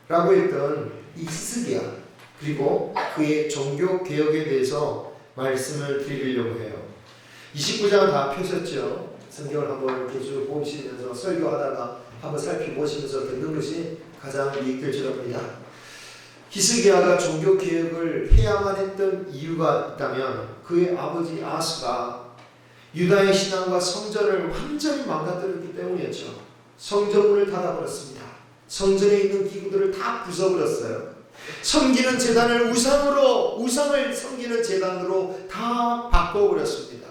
라고 했던 이 히스기야, 그리고 그의 종교 개혁에 대해서 말씀을 드리려고 해요. 29장 다 펴셨죠? 성경을 한번 이렇게 쭉 보시면서 설교하다가 한번 살펴보시면서 듣는 것이 가장 유익될 줄 압니다. 히스기야가 종교 개혁을 해야만 했던 이유가 있다면 그의 아버지 아하스가 유다의 신앙과 성전을 완전히 망가뜨렸기 때문이었죠. 성전문을 닫아버렸습니다. 성전에 있는 기구들을 다 부숴버렸어요. 섬기는 제단을 우상을 섬기는 제단으로 다 바꿔버렸습니다.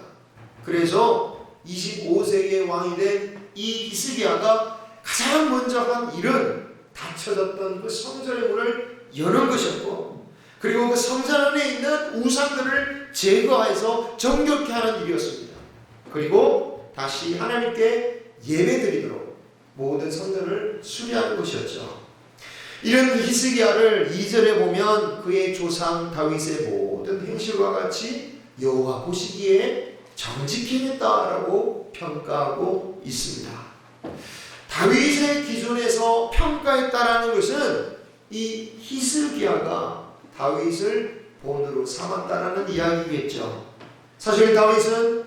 그래서 25세기의 왕이 된 이 히스기야가 가장 먼저 한 일은 닫혀졌던 그 성전의 문을 여는 것이었고, 그리고 그 성전 안에 있는 우상들을 제거해서 정결케 하는 일이었습니다. 그리고 다시 하나님께 예배드리도록 모든 성전을 수리하는 것이었죠. 이런 히스기야를 2절에 보면 그의 조상 다윗의 모든 행실과 같이 여호와 보시기에 정직히 했다라고 평가하고 있습니다. 다윗의 기준에서 평가했다라는 것은 이 히스기야가 다윗을 본으로 삼았다라는 이야기겠죠. 사실 다윗은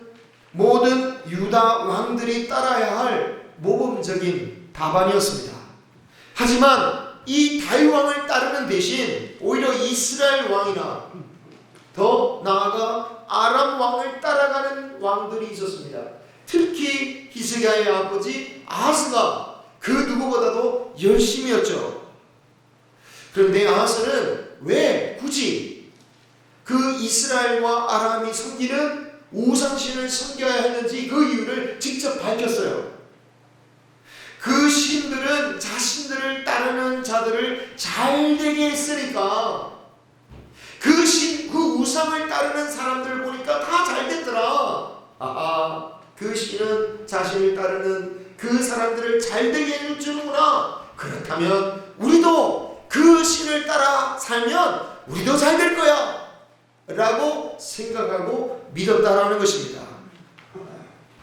모든 유다 왕들이 따라야 할 모범적인 답안이었습니다. 하지만 이 다윗 왕을 따르는 대신 오히려 이스라엘 왕이나 더 나아가 아람 왕을 따라가는 왕들이 있었습니다. 특히 히스기야의 아버지 아하스가 그 누구보다도 열심이었죠. 그런데 아하스는 왜 굳이 그 이스라엘과 아람이 섬기는 우상신을 섬겨야 했는지 그 이유를 직접 밝혔어요. 그 신들은 자신들을 따르는 자들을 잘되게 했으니까 그 우상을 따르는 사람들 보니까 다 잘됐더라. 그 신은 자신을 따르는 그 사람들을 잘되게 해주는구나. 그렇다면 우리도 그 신을 따라 살면 우리도 잘될 거야 라고 생각하고 믿었다라는 것입니다.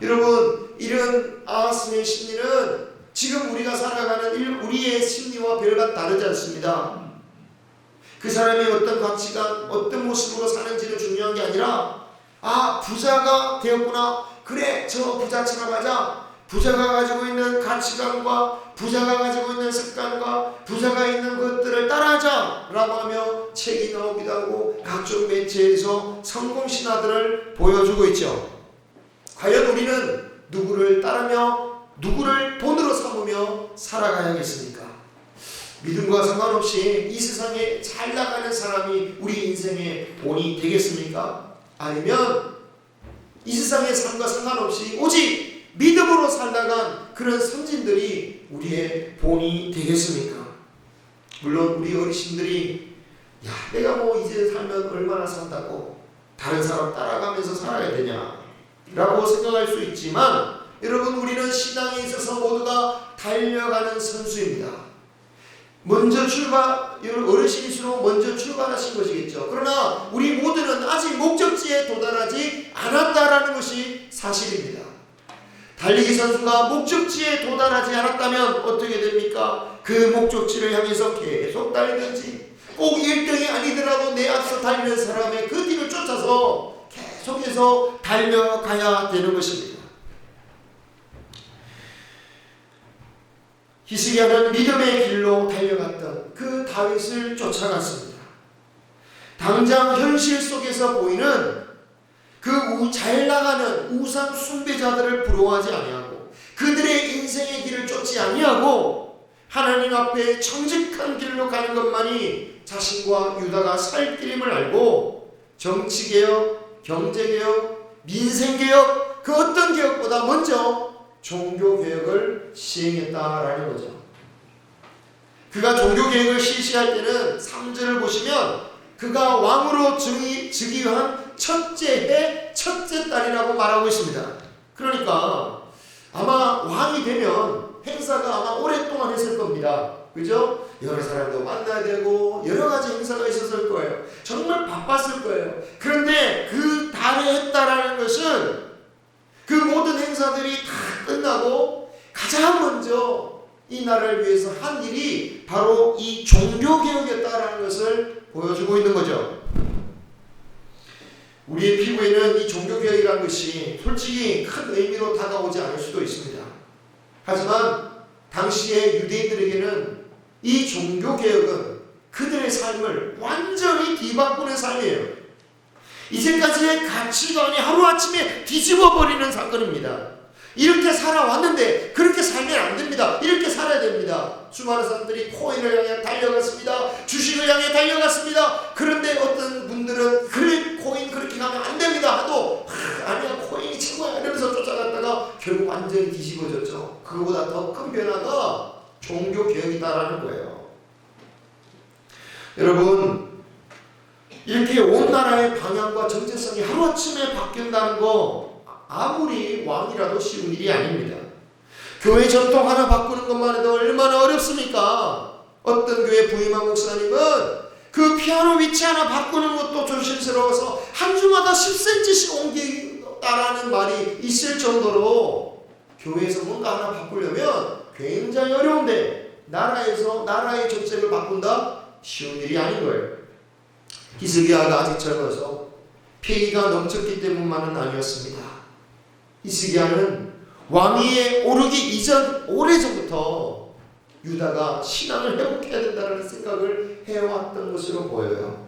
여러분, 이런 아하스의 심리는 지금 우리가 살아가는 우리의 심리와 별반 다르지 않습니다. 그 사람이 어떤 가치관, 어떤 모습으로 사는지는 중요한 게 아니라 부자가 되었구나, 그래 저 부자처럼 하자. 부자가 가지고 있는 가치관과 부자가 가지고 있는 습관과 부자가 있는 것들을 따라하자 라고 하며 책이 나오기도 하고 각종 매체에서 성공 신화들을 보여주고 있죠. 과연 우리는 누구를 따르며 누구를 본으로 삼으며 살아가야겠습니까? 믿음과 상관없이 이 세상에 잘 나가는 사람이 우리 인생의 본이 되겠습니까? 아니면 이 세상의 삶과 상관없이 오직 믿음으로 살다간 그런 선진들이 우리의 본이 되겠습니까? 물론 우리 어르신들이 내가 이제 살면 얼마나 산다고 다른 사람 따라가면서 살아야 되냐 라고 생각할 수 있지만, 여러분, 우리는 신앙에 있어서 모두가 달려가는 선수입니다. 어르신일수록 먼저 출발하신 것이겠죠. 그러나 우리 모두는 아직 목적지에 도달하지 않았다라는 것이 사실입니다. 달리기 선수가 목적지에 도달하지 않았다면 어떻게 됩니까? 그 목적지를 향해서 계속 달리든지, 꼭 1등이 아니더라도 내 앞서 달리는 사람의 그 뒤를 쫓아서 계속해서 달려가야 되는 것입니다. 히스기야는 믿음의 길로 달려갔던 그 다윗을 쫓아갔습니다. 당장 현실 속에서 보이는 그 잘 나가는 우상 숭배자들을 부러워하지 아니하고 그들의 인생의 길을 쫓지 아니하고 하나님 앞에 정직한 길로 가는 것만이 자신과 유다가 살 길임을 알고 정치개혁, 경제개혁, 민생개혁, 그 어떤 개혁보다 먼저 종교개혁을 시행했다라는 거죠. 그가 종교개혁을 실시할 때는 3절을 보시면 그가 왕으로 즉위한 첫째 해 첫째 달이라고 말하고 있습니다. 그러니까 아마 왕이 되면 행사가 아마 오랫동안 했을 겁니다. 그죠? 여러 사람도 만나야 되고 여러 가지 행사가 있었을 거예요. 정말 바빴을 거예요. 그런데 그 달에 했다라는 것은 그 모든 행사들이 다 끝나고 가장 먼저 이 나라를 위해서 한 일이 바로 이 종교개혁이었다라는 것을 보여주고 있는 거죠. 우리의 피부에는 이 종교개혁이라는 것이 솔직히 큰 의미로 다가오지 않을 수도 있습니다. 하지만 당시의 유대인들에게는 이 종교개혁은 그들의 삶을 완전히 뒤바꾸는 삶이에요. 이제까지의 가치관이 하루아침에 뒤집어버리는 사건입니다. 이렇게 살아왔는데 그렇게 살면 안 됩니다. 이렇게 살아야 됩니다. 수많은 사람들이 코인을 향해 달려갔습니다. 주식을 향해 달려갔습니다. 그런데 어떤 분들은 그래 코인 그렇게 가면 안 됩니다 하도 아니야 코인이 최고야 이러면서 쫓아갔다가 결국 완전히 뒤집어졌죠. 그거보다 더 큰 변화가 종교개혁이다라는 거예요. 여러분, 이렇게 온 나라의 방향과 정체성이 하루아침에 바뀐다는 거 아무리 왕이라도 쉬운 일이 아닙니다. 교회 전통 하나 바꾸는 것만 해도 얼마나 어렵습니까? 어떤 교회 부임한 목사님은 그 피아노 위치 하나 바꾸는 것도 조심스러워서 한 주마다 10cm씩 옮기다라는 말이 있을 정도로 교회에서 뭔가 하나 바꾸려면 굉장히 어려운데 나라의 정책을 바꾼다? 쉬운 일이 아닌 거예요. 히스기야가 아직 젊어서 패기가 넘쳤기 때문만은 아니었습니다. 히스기야는 왕위에 오르기 이전 오래전부터 유다가 신앙을 회복해야 된다는 생각을 해왔던 것으로 보여요.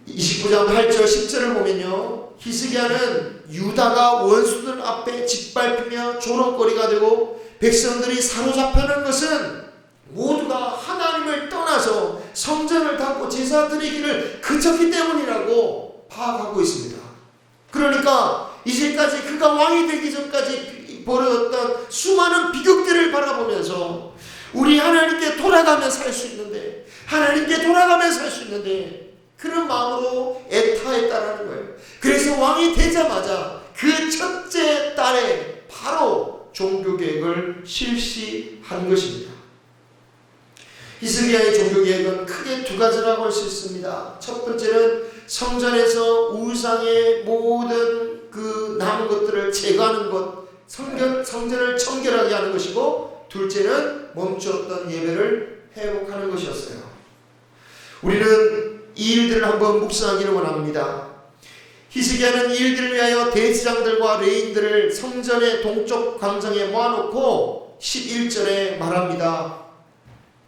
29장 8절 10절을 보면요, 히스기야는 유다가 원수들 앞에 짓밟히며 조롱거리가 되고 백성들이 사로잡혀는 것은 모두가 하나님을 떠나서 성전을 닫고 제사 드리기를 그쳤기 때문이라고 파악하고 있습니다. 그러니까 이제까지 그가 왕이 되기 전까지 벌어졌던 수많은 비극들을 바라보면서 우리 하나님께 돌아가며 살 수 있는데, 하나님께 돌아가며 살 수 있는데 그런 마음으로 애타했다라는 거예요. 그래서 왕이 되자마자 그 첫째 달에 바로 종교개혁을 실시한 것입니다. 히스기야의 종교개혁은 크게 두 가지라고 할 수 있습니다. 첫 번째는 성전에서 우상의 모든 그 남은 것들을 제거하는 것, 성전을 청결하게 하는 것이고, 둘째는 멈추었던 예배를 회복하는 것이었어요. 우리는 이 일들을 한번 묵상하기를 원합니다. 히스기야는 이 일들을 위하여 대제사장들과 레위인들을 성전의 동쪽 광장에 모아놓고 11절에 말합니다.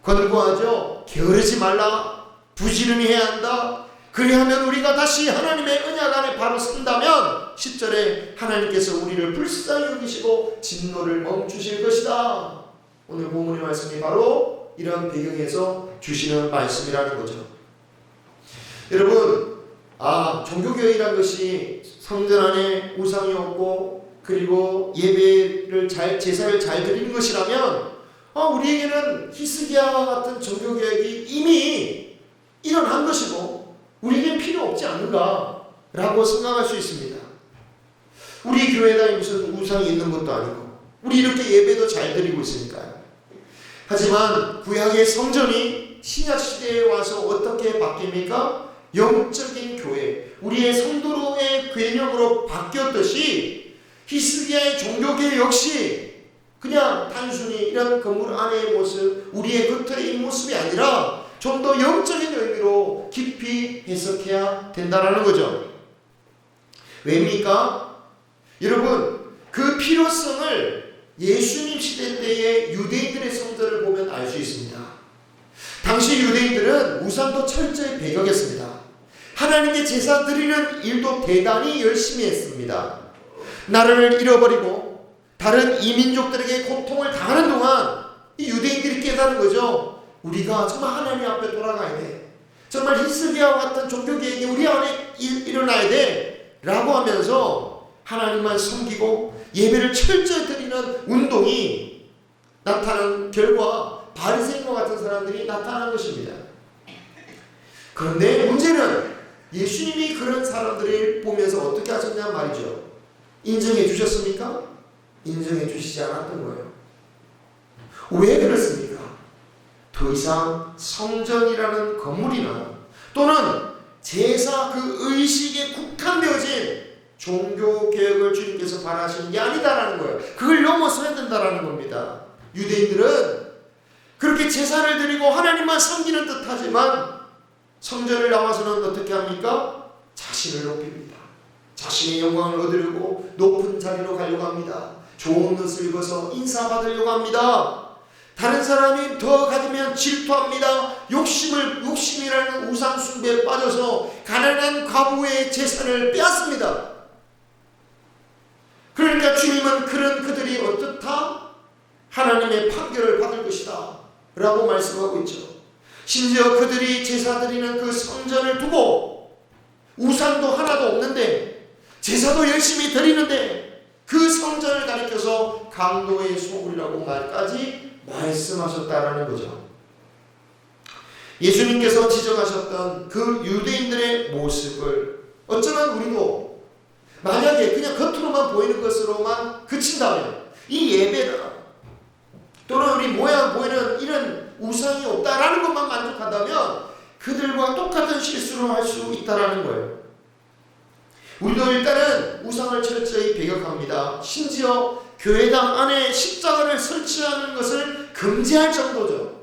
권고하죠. 게으르지 말라. 부지런히 해야 한다. 그리하면 우리가 다시 하나님의 언약 안에 바로 쓴다면 10절에 하나님께서 우리를 불쌍히 여기시고 진노를 멈추실 것이다. 오늘 본문의 말씀이 바로 이런 배경에서 주시는 말씀이라는 거죠. 여러분, 종교개혁이라는 것이 성전 안에 우상이 없고 그리고 예배를 제사를 잘 드리는 것이라면 우리에게는 히스기야와 같은 종교개혁이 이미 일어난 것이고 우리에겐 필요 없지 않는가 라고 생각할 수 있습니다. 우리 교회에 무슨 우상이 있는 것도 아니고 우리 이렇게 예배도 잘 드리고 있으니까요. 하지만 구약의 성전이 신약시대에 와서 어떻게 바뀝니까? 영적인 교회, 우리의 성도로의 개념으로 바뀌었듯이 히스기야의 종교개혁 역시 그냥 단순히 이런 건물 안의 모습, 우리의 겉의 이 모습이 아니라 좀 더 영적인 의미로 깊이 해석해야 된다는 거죠. 왜입니까? 여러분, 그 필요성을 예수님 시대 때의 유대인들의 성전을 보면 알 수 있습니다. 당시 유대인들은 우상도 철저히 배격했습니다. 하나님께 제사 드리는 일도 대단히 열심히 했습니다. 나라를 잃어버리고 다른 이민족들에게 고통을 당하는 동안 이 유대인들이 깨달은 거죠. 우리가 정말 하나님 앞에 돌아가야 돼. 정말 히스기야와 같은 종교개혁이 우리 안에 일어나야 돼 라고 하면서 하나님만 섬기고 예배를 철저히 드리는 운동이 나타난 결과 바리새인과 같은 사람들이 나타난 것입니다. 그런데 문제는 예수님이 그런 사람들을 보면서 어떻게 하셨냐 말이죠. 인정해 주셨습니까? 인정해 주시지 않았던 거예요. 왜 그렇습니까? 더 이상 성전이라는 건물이나 또는 제사 그 의식에 국한되어진 종교개혁을 주님께서 바라시는 게 아니다라는 거예요. 그걸 넘어서야 된다라는 겁니다. 유대인들은 그렇게 제사를 드리고 하나님만 섬기는 듯 하지만 성전을 나와서는 어떻게 합니까? 자신을 높입니다. 자신의 영광을 얻으려고 높은 자리로 가려고 합니다. 좋은 옷을 입어서 인사받으려고 합니다. 다른 사람이 더 가지면 질투합니다. 욕심이라는 우상 숭배에 빠져서 가난한 과부의 재산을 빼앗습니다. 그러니까 주님은 그런 그들이 어떻다? 하나님의 판결을 받을 것이다 라고 말씀하고 있죠. 심지어 그들이 제사 드리는 그 성전을 두고 우상도 하나도 없는데 제사도 열심히 드리는데 그 성전을 가리켜서 강도의 소굴이라고 말까지 말씀하셨다라는 거죠. 예수님께서 지적하셨던 그 유대인들의 모습을 어쩌면 우리도 만약에 그냥 겉으로만 보이는 것으로만 그친다면 이 예배나 또는 우리 모양 보이는 이런 우상이 없다라는 것만 만족한다면 그들과 똑같은 실수를 할 수 있다라는 거예요. 우리도 일단은 우상을 철저히 배격합니다. 심지어 교회당 안에 십자가를 설치하는 것을 금지할 정도죠.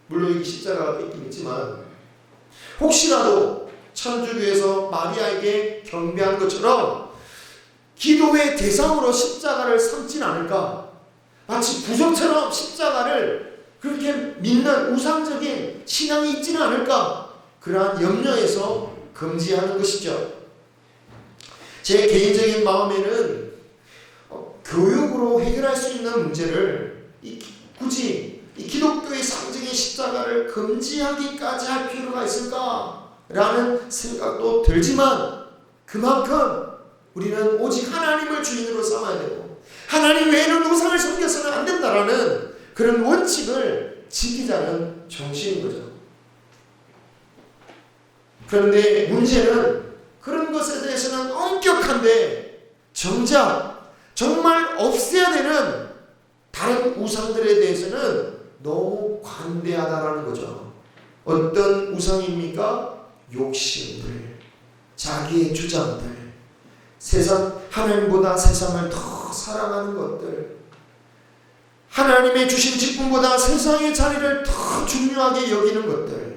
물론 여기 십자가가 있긴 있지만 혹시라도 천주교에서 마리아에게 경배한 것처럼 기도의 대상으로 십자가를 삼진 않을까? 마치 부적처럼 십자가를 그렇게 믿는 우상적인 신앙이 있지는 않을까? 그러한 염려에서 금지하는 것이죠. 제 개인적인 마음에는 교육으로 해결할 수 있는 문제를 굳이 이 기독교의 상징인 십자가를 금지하기까지 할 필요가 있을까라는 생각도 들지만 그만큼 우리는 오직 하나님을 주인으로 삼아야 되고 하나님 외에는 우상을 섬겨서는 안 된다라는 그런 원칙을 지키자는 정신인 거죠. 그런데 문제는 그런 것에 대해서는 엄격한데 정작 정말 없애야 되는 다른 우상들에 대해서는 너무 관대하다라는 거죠. 어떤 우상입니까? 욕심들, 자기의 주장들, 하나님보다 세상을 더 사랑하는 것들, 하나님의 주신 직분보다 세상의 자리를 더 중요하게 여기는 것들,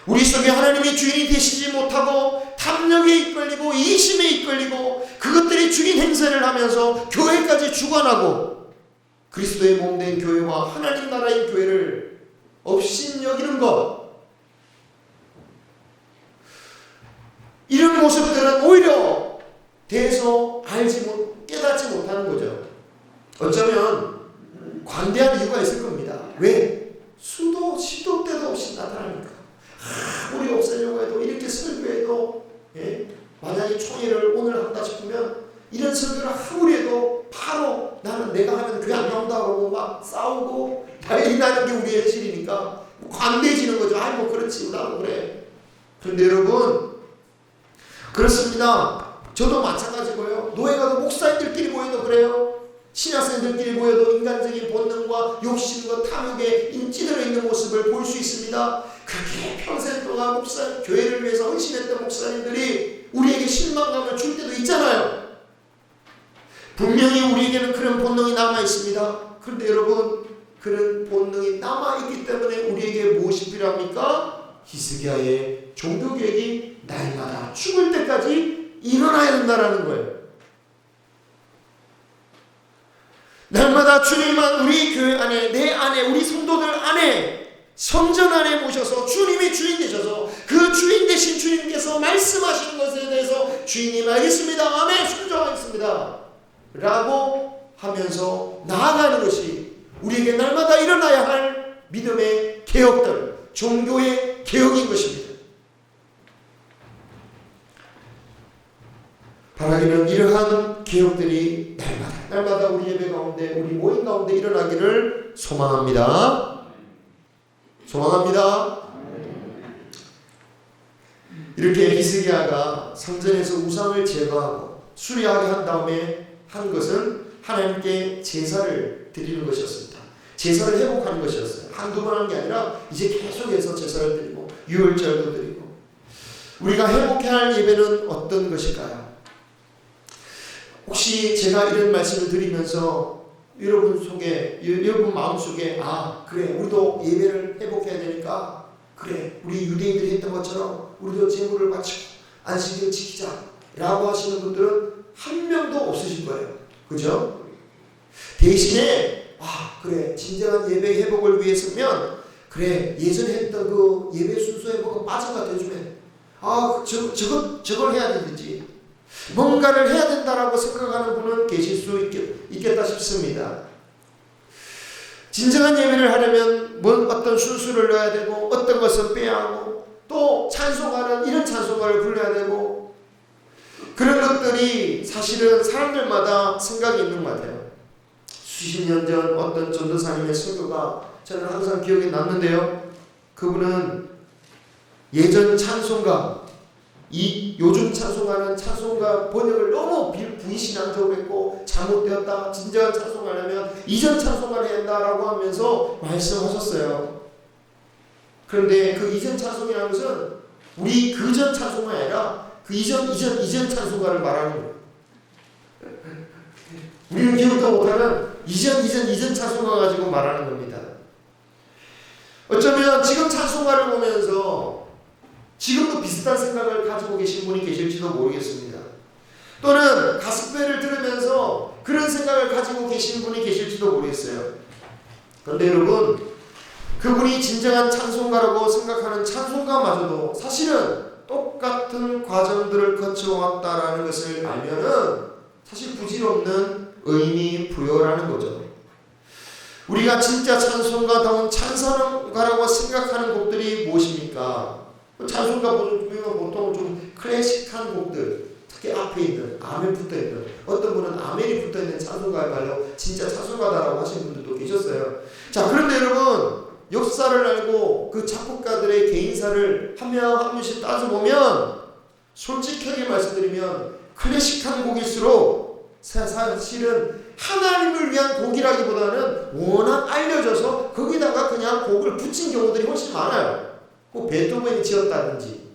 우리 속에 하나님의 주인이 되시지 못하고 탐욕에 이끌리고 이심에 이끌리고 그것들이 주인 행세를 하면서 교회까지 주관하고 그리스도의 몸된 교회와 하나님 나라의 교회를 업신여기는 것, 이런 모습들은 오히려 대해서 깨닫지 못하는 거죠. 어쩌면 관대한 이유가 있을 겁니다. 왜? 시도 때도 없이 나타나니까. 우리 없애려고 해도 이렇게 설교해도 만약에 총회를 오늘 한다 싶으면 이런 설교를 아무리 해도 바로 나는 내가 하면 교회 안 나온다고 막 싸우고 난리 나는 게 우리의 현실이니까 관대해지는 거죠. 아이 뭐 그렇지 나도 그래. 그런데 여러분 그렇습니다. 저도 마찬가지고요. 노예 가도 목사님들끼리 모여도 그래요. 신학생들끼리 모여도 인간적인 본능과 욕심과 탐욕에 찌들어 있는 모습을 볼 수 있습니다. 그렇게 평생 동안 교회를 위해서 헌신했던 목사님들이 우리에게 실망감을 줄 때도 있잖아요. 분명히 우리에게는 그런 본능이 남아 있습니다. 그런데 여러분 그런 본능이 남아 있기 때문에 우리에게 무엇이 필요합니까? 히스기야의 종교개혁이 날마다 죽을 때까지 일어나야 된다는 거예요. 날마다 주님만 우리 교회 안에, 내 안에, 우리 성도들 안에, 성전 안에 모셔서 주님이 주인 되셔서 그 주인 되신 주님께서 말씀하시는 것에 대해서 주인님 알겠습니다, 아멘, 순종하겠습니다 라고 하면서 나아가는 것이 우리에게 날마다 일어나야 할 믿음의 개혁들, 종교의 개혁인 것입니다. 바라기는 이러한 개혁들이 날마다 우리 예배 가운데, 우리 모임 가운데 일어나기를 소망합니다. 소망합니다. 이렇게 히스기야가 성전에서 우상을 제거하고 수리하게 한 다음에 한 것은 하나님께 제사를 드리는 것이었습니다. 제사를 회복하는 것이었어요. 한두 번 한 게 아니라 이제 계속해서 제사를 드리고 유월절도 드리고. 우리가 회복해야 할 예배는 어떤 것일까요? 혹시 제가 이런 말씀을 드리면서 여러분 속에, 여러분 마음속에 그래 우리도 예배를 회복해야 되니까 그래 우리 유대인들이 했던 것처럼 우리도 제물을 바치고 안식일을 지키자 라고 하시는 분들은 한 명도 없으실 거예요. 그죠? 대신에 그래 진정한 예배 회복을 위해서면 그래 예전에 했던 그 예배 순서 회복은 빠진 것 같아요. 요즘에 저걸 해야 되는지 뭔가를 해야 된다라고 생각하는 분은 계실 수 있겠다 싶습니다. 진정한 예배를 하려면 어떤 순수를 넣어야 되고 어떤 것은 빼야 하고 또 찬송가는 이런 찬송가를 불러야 되고 그런 것들이 사실은 사람들마다 생각이 있는 것 같아요. 수십 년 전 어떤 전도사님의 설교가 저는 항상 기억에 남는데요. 그분은 예전 찬송가 요즘 찬송가는 찬송가 번역을 너무 불신앙적으로 했고 잘못되었다. 진정한 찬송가를 하면 이전 찬송가를 해야 한다라고 하면서 말씀하셨어요. 그런데 그 이전 찬송이라는 것은 우리 그전 찬송가 아니라 그 이전 찬송가를 말하는 거예요. 우리는 기억도 못하는 이전 찬송가 가지고 말하는 겁니다. 어쩌면 지금 찬송가를 보면서 지금도 비슷한 생각을 가지고 계신 분이 계실지도 모르겠습니다. 또는 가스펠을 들으면서 그런 생각을 가지고 계신 분이 계실지도 모르겠어요. 그런데 여러분, 그분이 진정한 찬송가라고 생각하는 찬송가마저도 사실은 똑같은 과정들을 거쳐왔다라는 것을 알면은 사실 부질없는 의미 부여라는 거죠. 우리가 진짜 찬송가다운 찬송가라고 생각하는 곡들이 무엇입니까? 찬송가 보통 좀 클래식한 곡들, 특히 앞에 있는 아멘 붙어있는, 어떤 분은 아멘이 붙어있는 찬송가야말로 진짜 찬송가다라고 하시는 분들도 계셨어요. 자, 그런데 여러분 역사를 알고 그 작곡가들의 개인사를 한 명 한 명씩 따져보면 솔직하게 말씀드리면 클래식한 곡일수록 사실은 하나님을 위한 곡이라기보다는 워낙 알려져서 거기다가 그냥 곡을 붙인 경우들이 훨씬 많아요. 뭐 베토벤이 지었다든지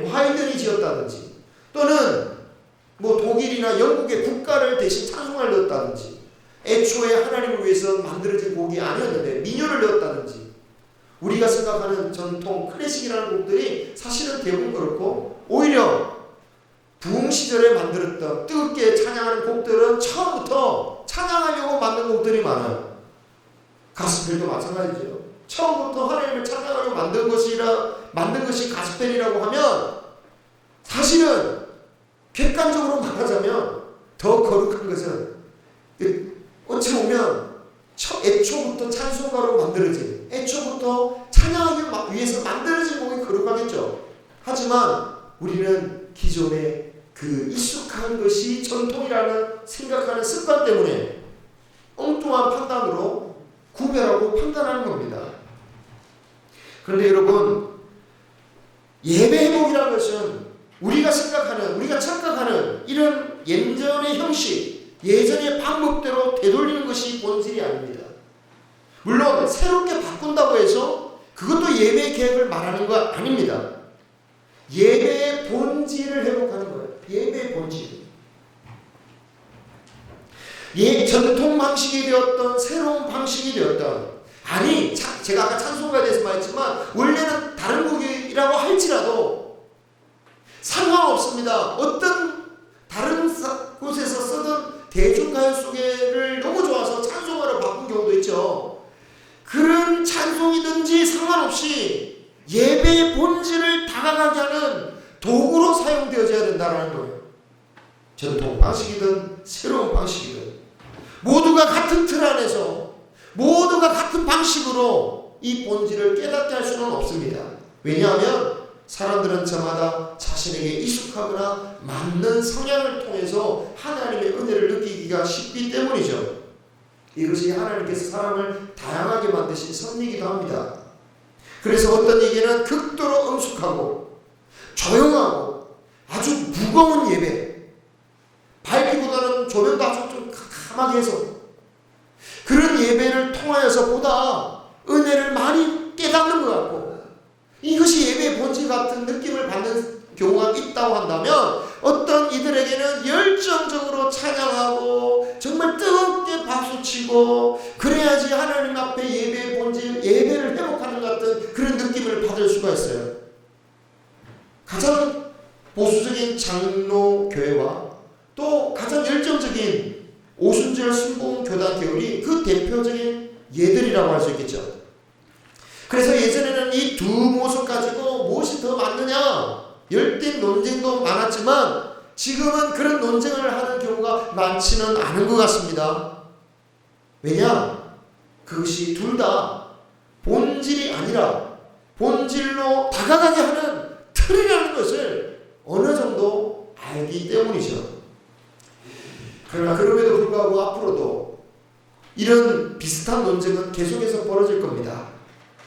하이든이 지었다든지 또는 뭐 독일이나 영국의 국가를 대신 찬송을 넣었다든지 애초에 하나님을 위해서 만들어진 곡이 아니었는데 민요를 넣었다든지 우리가 생각하는 전통 클래식이라는 곡들이 사실은 대부분 그렇고 오히려 부흥 시절에 만들었던 뜨겁게 찬양하는 곡들은 처음부터 찬양하려고 만든 곡들이 많아요. 가스펠도 마찬가지죠. 처음부터 하나님을 찬양하려고 만든 것이 가스펠이라고 하면 사실은 객관적으로 말하자면 더 거룩한 것은 어찌 보면 애초부터 찬송가로 만들어진 애초부터 찬양하기 위해서 만들어진 곡이 거룩하겠죠. 하지만 우리는 기존의 그 익숙한 것이 전통이라는 생각하는 습관 때문에 엉뚱한 판단으로 구별하고 판단하는 겁니다. 그런데 여러분 예배 회복이라는 것은 우리가 생각하는 우리가 착각하는 이런 예전의 형식 예전의 방법대로 되돌리는 것이 본질이 아닙니다. 물론 새롭게 바꾼다고 해서 그것도 예배 계획을 말하는 거 아닙니다. 예배의 본질을 회복하는 거예요. 예배의 본질. 전통 방식이 되었던 새로운 방식이 되었던 제가 아까 찬송가에 대해서 말했지만 원래는 다른 곡이라고 할지라도 상관없습니다. 어떤 다른 곳에서 쓰던 대중가요 속에를 너무 좋아서 찬송가로 바꾼 경우도 있죠. 그런 찬송이든지 상관없이 예배의 본질을 다가가게 하는 도구로 사용되어져야 된다는 거예요. 전통 방식이든 새로운 방식이든 모두가 같은 틀 안에서 모두가 같은 방식으로 이 본질을 깨닫게 할 수는 없습니다. 왜냐하면 사람들은 저마다 자신에게 익숙하거나 맞는 성향을 통해서 하나님의 은혜를 느끼기가 쉽기 때문이죠. 이것이 하나님께서 사람을 다양하게 만드신 섭리이기도 합니다. 그래서 어떤 얘기는 극도로 엄숙하고 조용하고 아주 무거운 예배, 밝기보다는 조명도 아주 좀 캄캄하게 해서 그런 예배를 통하여서 보다 은혜를 많이 깨닫는 것 같고 이것이 예배의 본질 같은 느낌을 받는 경우가 있다고 한다면 어떤 이들에게는 열정적으로 찬양하고 정말 뜨겁게 박수치고 그래야지 하나님 앞에 예배의 본질, 예배를 회복하는 것 같은 그런 느낌을 받을 수가 있어요. 가장 보수적인 장로교회와 또 가장 열정적인 오순절 순복음교단 계열이 그 대표적인 예들이라고 할 수 있겠죠. 그래서 예전에는 이 두 모습 가지고 무엇이 더 맞느냐 열띤 논쟁도 많았지만 지금은 그런 논쟁을 하는 경우가 많지는 않은 것 같습니다. 왜냐? 그것이 둘 다 본질이 아니라 본질로 다가가게 하는 틀이라는 것을 어느 정도 알기 때문이죠. 그러나 그럼에도 불구하고 앞으로도 이런 비슷한 논쟁은 계속해서 벌어질 겁니다.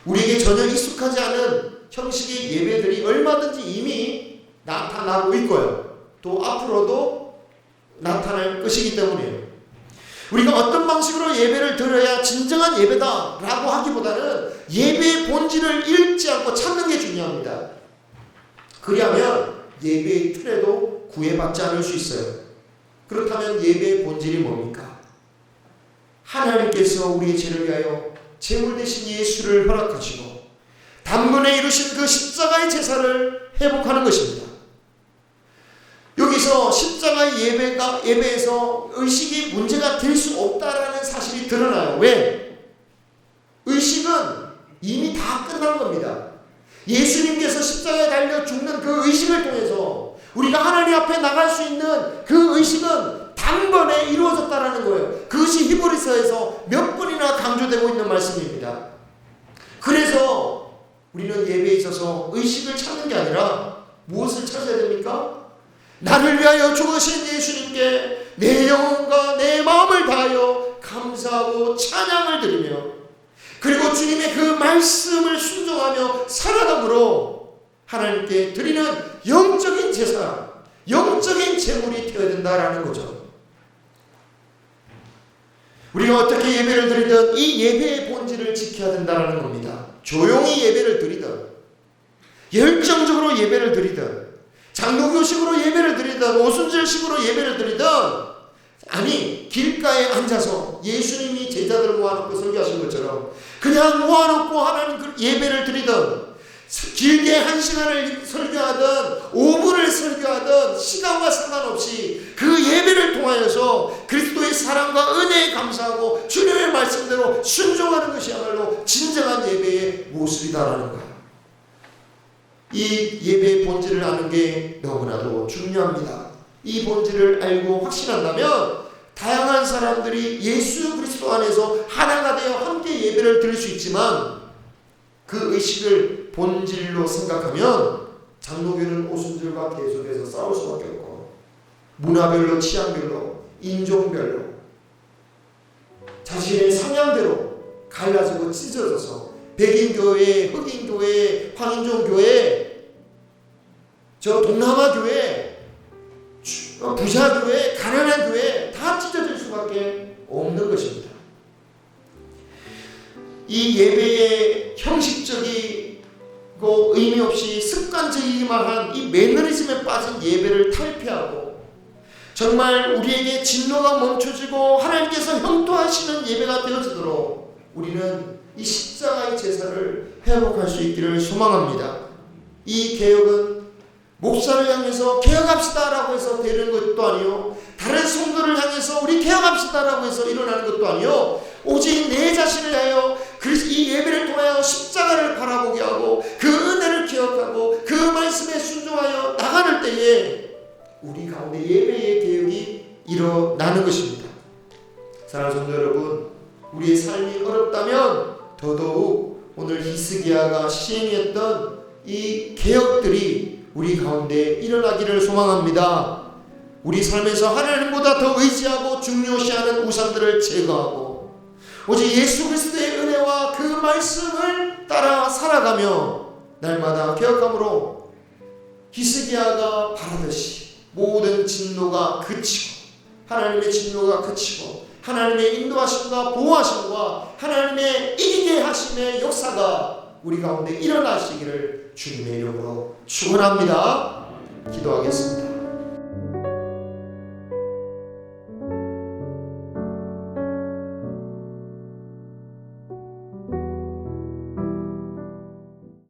우리에게 전혀 익숙하지 않은 형식의 예배들이 얼마든지 이미 나타나고 있고요. 또 앞으로도 나타날 것이기 때문이에요. 우리가 어떤 방식으로 예배를 드려야 진정한 예배다라고 하기보다는 예배의 본질을 잃지 않고 찾는 게 중요합니다. 그리하면 예배의 틀에도 구애받지 않을 수 있어요. 그렇다면 예배의 본질이 뭡니까? 하나님께서 우리의 죄를 위하여 제물 대신 예수를 허락하시고 단번에 이루신 그 십자가의 제사를 회복하는 것입니다. 여기서 십자가의 예배에서 의식이 문제가 될 수 없다라는 사실이 드러나요. 왜? 의식은 이미 다 끝난 겁니다. 예수님께서 십자가에 달려 죽는 그 의식을 통해서 우리가 하나님 앞에 나갈 수 있는 그 의식은 단번에 이루어졌다라는 거예요. 그것이 히브리서에서 몇 번이나 강조되고 있는 말씀입니다. 그래서 우리는 예배에 있어서 의식을 찾는 게 아니라 무엇을 찾아야 됩니까? 나를 위하여 죽으신 예수님께 내 영혼과 내 마음을 다하여 감사하고 찬양을 드리며 그리고 주님의 그 말씀을 순종하며 살아감으로 하나님께 드리는 영적인 제사, 영적인 제물이 되어야 된다라는 거죠. 우리가 어떻게 예배를 드리든 이 예배의 본질을 지켜야 된다는 겁니다. 조용히 예배를 드리든 열정적으로 예배를 드리든 장로교식으로 예배를 드리든 오순절식으로 예배를 드리든 아니 길가에 앉아서 예수님이 제자들을 모아놓고 설교하신 것처럼 그냥 모아놓고 하나님 그 예배를 드리든 길게 1시간을 설교하든 5분을 설교하든 시간과 상관없이 그 예배를 통하여서 그리스도의 사랑과 은혜에 감사하고 주님의 말씀대로 순종하는 것이야말로 진정한 예배의 모습이다라는 거예요. 이 예배의 본질을 아는 게 너무나도 중요합니다. 이 본질을 알고 확신한다면 다양한 사람들이 예수 그리스도 안에서 하나가 되어 함께 예배를 드릴 수 있지만 그 의식을 본질로 생각하면 장로교는 오순절과 계속해서 싸울 수밖에 없고 문화별로 취향별로 인종별로 자신의 성향대로 갈라지고 찢어져서 백인교회, 흑인교회, 황인종교회, 저 동남아교회, 부자교회, 가난한 교회 다 찢어질 수밖에 없는 것입니다. 이 예배의 형식적이고 의미 없이 습관적이기만 한 이 매너리즘에 빠진 예배를 탈피하고 정말 우리에게 진노가 멈춰지고 하나님께서 형통하시는 예배가 되어지도록 우리는 이 십자가의 제사를 회복할 수 있기를 소망합니다. 이 개혁은 목사를 향해서 개혁합시다 라고 해서 되는 것도 아니요 다른 성도를 향해서 우리 개혁합시다 라고 해서 일어나는 것도 아니요 오직 내 자신을 위하여 이 예배를 통하여 십자가를 바라보게 하고 그 은혜를 기억하고 그 말씀에 순종하여 나가는 때에 우리 가운데 예배의 개혁이 일어나는 것입니다. 사랑하는 성도 여러분, 우리의 삶이 어렵다면 더더욱 오늘 히스기야가 시행했던 이 개혁들이 우리 가운데 일어나기를 소망합니다. 우리 삶에서 하나님보다 더 의지하고 중요시하는 우상들을 제거하고 오직 예수 그리스도의 은혜와 그 말씀을 따라 살아가며 날마다 개혁함으로 히스기야가 바라듯이 모든 진노가 그치고 하나님의 진노가 그치고 하나님의 인도하심과 보호하심과 하나님의 이기게 하심의 역사가 우리 가운데 일어나시기를 주님의 이름으로 축원합니다. 기도하겠습니다.